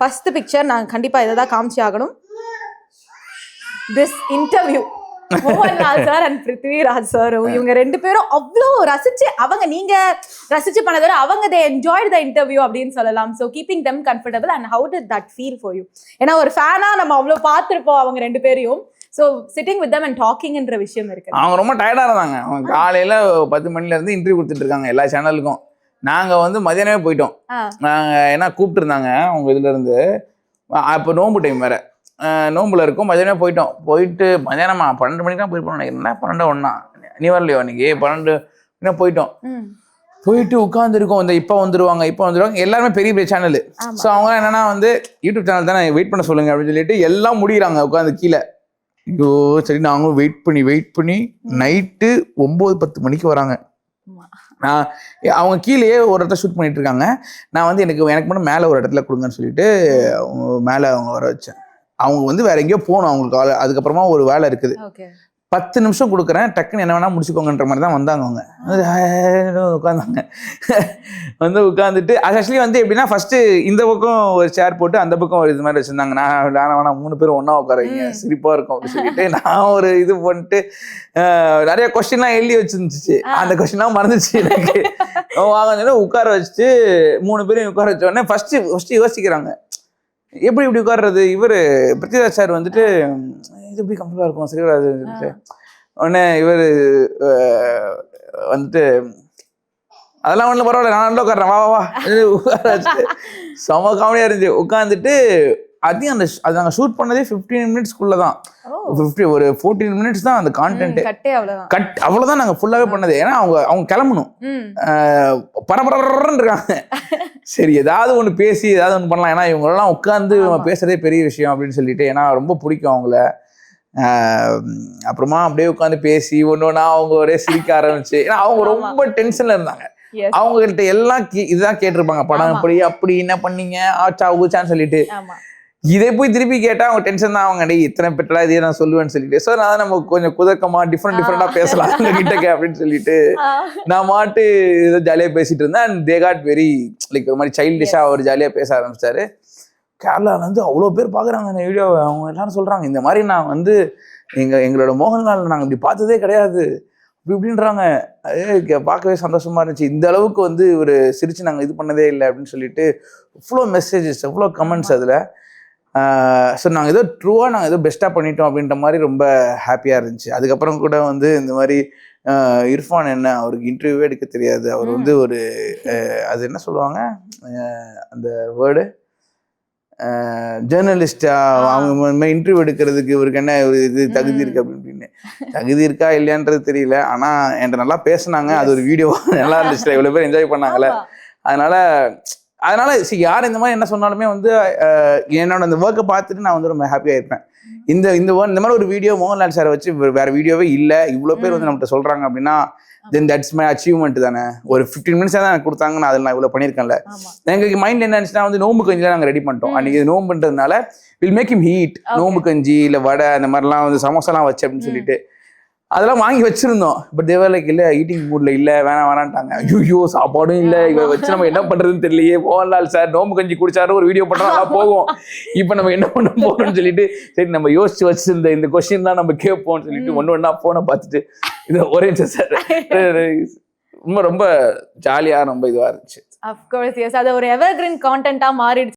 First picture நான் கண்டிப்பா இதை தான் காமிச்சு ஆகணும். This interview Mohanlal sir and Prithviraj sir, இவங்க ரெண்டு பேரும் அவ்வளோ ரசிச்சு, அவங்க நீங்க ரசிச்சு பண்ணதை அவங்க they enjoyed the interview அப்படின்னு சொல்லலாம். So keeping them comfortable and how did that feel for you? ஏன்னா ஒரு ஃபேனா நம்ம அவ்வளோ பார்த்துருப்போம் அவங்க ரெண்டு பேரையும். So sitting with them and talkingன்ற விஷயம் இருக்கு. அவங்க ரொம்ப டயர்டாக இருந்தாங்க. அவங்க காலையில் 10 மணிலேருந்து இன்டர்வியூ கொடுத்துட்டு இருக்காங்க எல்லா சேனலுக்கும். நாங்கள் வந்து மதியானமே போயிட்டோம். நாங்கள் ஏன்னா கூப்பிட்டுருந்தாங்க அவங்க இதுலேருந்து. அப்போ நோம்பு டைம் வேறு, நோம்புல இருக்கும். மதியானமே போயிட்டு மதியானமா 12 மணிக்கு தான் போயிருப்போம் நினைக்கிறேன். என்ன 12 நீ வரலையோ அன்னைக்கு 12 போயிட்டோம். போயிட்டு உட்காந்துருக்கோம். இந்த இப்போ வந்துருவாங்க எல்லாருமே பெரிய பெரிய சேனலு. ஸோ அவங்க என்னன்னா வந்து யூடியூப் சேனல் தானே வெயிட் பண்ண சொல்லுங்க அப்படின்னு சொல்லிட்டு எல்லாம் முடிகிறாங்க உட்காந்து கீழே. ஐயோ சரி நாங்களும் வெயிட் பண்ணி நைட்டு 9-10 மணிக்கு வராங்க. அவங்க கீழேயே ஒரு இடத்துல ஷூட் பண்ணிட்டு இருக்காங்க. நான் வந்து எனக்கு மட்டும் மேலே ஒரு இடத்துல கொடுங்கன்னு சொல்லிட்டு மேலே அவங்க வர வச்சேன். அவங்க வந்து வேற எங்கேயோ போகணும் அவங்களுக்கு. அதுக்கப்புறமா ஒரு வேலை இருக்குது. 10 நிமிஷம் கொடுக்குறேன், டக்குன்னு என்ன வேணா முடிச்சுக்கோங்கன்ற மாதிரி தான் வந்தாங்க. அவங்க உட்காந்தாங்க. வந்து உட்காந்துட்டு அது ஆக்சுவலி வந்து எப்படின்னா ஃபர்ஸ்ட் இந்த பக்கம் ஒரு சேர் போட்டு அந்த பக்கம் ஒரு இது மாதிரி வச்சிருந்தாங்க. நான் வேணாம் 3 பேரும் ஒன்னா உட்காருங்க சிரிப்பா இருக்கும் அப்படின்னு சொல்லிட்டு நான் ஒரு இது பண்ணிட்டு நிறைய கொஸ்டின்லாம் எழுதி வச்சிருந்துச்சு. அந்த கொஸ்டின்லாம் மறந்துச்சு எனக்கு. வாங்க உட்கார வச்சுட்டு 3 பேரும் உட்கார வச்ச உடனே ஃபர்ஸ்ட் யோசிக்கிறாங்க எப்படி இப்படி உட்கார்றது. இவர் பிருத்விராஜ் சார் வந்துட்டு இது எப்படி கம்ஃபர்டபுளாக இருக்கும் சரி வராது. உடனே இவர் வந்துட்டு அதெல்லாம் ஒன்றும் பரவாயில்ல நான் நல்லா உட்காரேன் வா உட்கார வச்சுட்டு செம காமெடியாக இருந்துச்சு. உட்காந்துட்டு அதையும் அது நாங்கள் ஷூட் பண்ணதே 15 மினிட்ஸ்க்குள்ள தான். ஒரு 14 மினிட்ஸ் தான் அந்த கான்டென்ட். அவ்வளோதான் நாங்கள் ஃபுல்லாகவே பண்ணது. ஏன்னா அவங்க கிளம்பணும், பரபரன்னு இருக்காங்க. சரி ஏதாவது ஒன்று பேசி ஏதாவது ஒன்று பண்ணலாம். ஏன்னா இவங்களெல்லாம் உட்காந்து பேசுறதே பெரிய விஷயம் அப்படின்னு சொல்லிட்டு, ஏன்னா ரொம்ப பிடிக்கும் அவங்கள. அப்புறமா அப்படியே உட்காந்து பேசி ஒன்னொன்னா அவங்க ஒரே சிரிக்க ஆரம்பிச்சு. ஏன்னா அவங்க ரொம்ப டென்ஷன்ல இருந்தாங்க. அவங்ககிட்ட எல்லாம் இதுதான் கேட்டிருப்பாங்க, படம் அப்படி என்ன பண்ணீங்க ஆச்சா ஊச்சான்னு சொல்லிட்டு. இதே போய் திருப்பி கேட்டா அவங்க டென்ஷன் தான். அவங்க இத்தனை பெற்றா இதே நான் சொல்லுவேன்னு சொல்லிட்டு ஸோ நான் நம்ம கொஞ்சம் குதக்கமா டிஃப்ரெண்டா பேசலாம் கிட்டக்க அப்படின்னு சொல்லிட்டு நான் மாட்டு ஏதோ ஜாலியா பேசிட்டு இருந்தேன். And they got very like ஒரு மாதிரி சைல்டிஷா அவர் ஜாலியா பேச ஆரம்பிச்சாரு. கேரளால வந்து அவ்வளோ பேர் பாக்குறாங்க அந்த வீடியோவை. அவங்க எல்லாரும் சொல்றாங்க இந்த மாதிரி நான் வந்து எங்களோட மோகன்லால் நாங்கள் இப்படி பார்த்ததே கிடையாது இப்படின்றாங்க. பார்க்கவே சந்தோஷமா இருந்துச்சு. இந்த அளவுக்கு வந்து ஒரு சிரிச்சு நாங்கள் இது பண்ணதே இல்லை அப்படின்னு சொல்லிட்டு எவ்வளோ மெசேஜஸ் எவ்வளோ கமெண்ட்ஸ் அதில். ஸோ நாங்கள் ஏதோ ட்ரூவாக நாங்கள் ஏதோ பெஸ்ட்டாக பண்ணிட்டோம் அப்படின்ற மாதிரி ரொம்ப ஹாப்பியாக இருந்துச்சு. அதுக்கப்புறம் கூட வந்து இந்த மாதிரி இர்ஃபான் என்ன அவருக்கு இன்டர்வியூவே எடுக்க தெரியாது. அவர் வந்து ஒரு அது என்ன சொல்லுவாங்க அந்த வேர்டு ஜேர்னலிஸ்டா அவங்க இன்டர்வியூ எடுக்கிறதுக்கு இவருக்கு என்ன ஒரு இது தகுதி இருக்கு அப்படின்னு. தகுதி இருக்கா இல்லையான்றது தெரியல. ஆனால் என்கிட்ட நல்லா பேசினாங்க. அது ஒரு வீடியோ நல்லா இருந்துச்சு, இவ்வளோ பேர் என்ஜாய் பண்ணாங்கல்ல. அதனால யார் இந்த மாதிரி என்ன சொன்னாலுமே வந்து என்னோட அந்த ஒர்க்கை பார்த்துட்டு நான் வந்து ரொம்ப ஹாப்பியாக இருப்பேன். இந்த மாதிரி ஒரு வீடியோ மோகன்லால் சாரை வச்சு வேற வீடியோவே இல்லை, இவ்வளோ பேர் வந்து நம்மகிட்ட சொல்றாங்க அப்படின்னா தென் தட்ஸ் மை அச்சீவ்மெண்ட் தானே. ஒரு 15 மினிட்ஸ் தான் எனக்கு கொடுத்தாங்க, நான் அதில் நான் இவ்வளோ பண்ணியிருக்கேன்ல. எங்களுக்கு மைண்ட் என்ன இருந்துச்சுன்னா வந்து நோம்பு கஞ்சிலாம் நாங்கள் ரெடி பண்ணிட்டோம். அன்னைக்கு நோம்புன்றதுனால வில் மேக் ஹிம் ஹீட் நோம்பு கஞ்சி இல்லை வடை அந்த மாதிரிலாம் வந்து சமோசாலாம் வச்சு அப்படின்னு சொல்லிட்டு அதெல்லாம் வாங்கி வச்சிருந்தோம். பட் தேவலைக்கு இல்லை ஈட்டிங் மூட்ல இல்லை வேணான்ட்டாங்க. ஐயோ சாப்பாடும் இல்லை, இவ வச்சு நம்ம என்ன பண்றதுன்னு தெரியலையே. மோகன்லால் சார் நோம்பு கஞ்சி குடிச்சாரு ஒரு வீடியோ பண்ணா நல்லா போகும், இப்போ நம்ம என்ன பண்ண போறோம்னு சொல்லிட்டு சரி நம்ம யோசிச்சு வச்சிருந்த இந்த கொஸ்டின் தான் நம்ம கேட்போம்னு சொல்லிட்டு ஒன்னா போனை பார்த்துட்டு இது ஒரே சார் ரொம்ப ரொம்ப ஜாலியா ரொம்ப இதுவா இருந்துச்சு. Of course, yes. அது ஒரு எவர்கிரீன் கான்டென்ட்டா மாறிடுச்சு.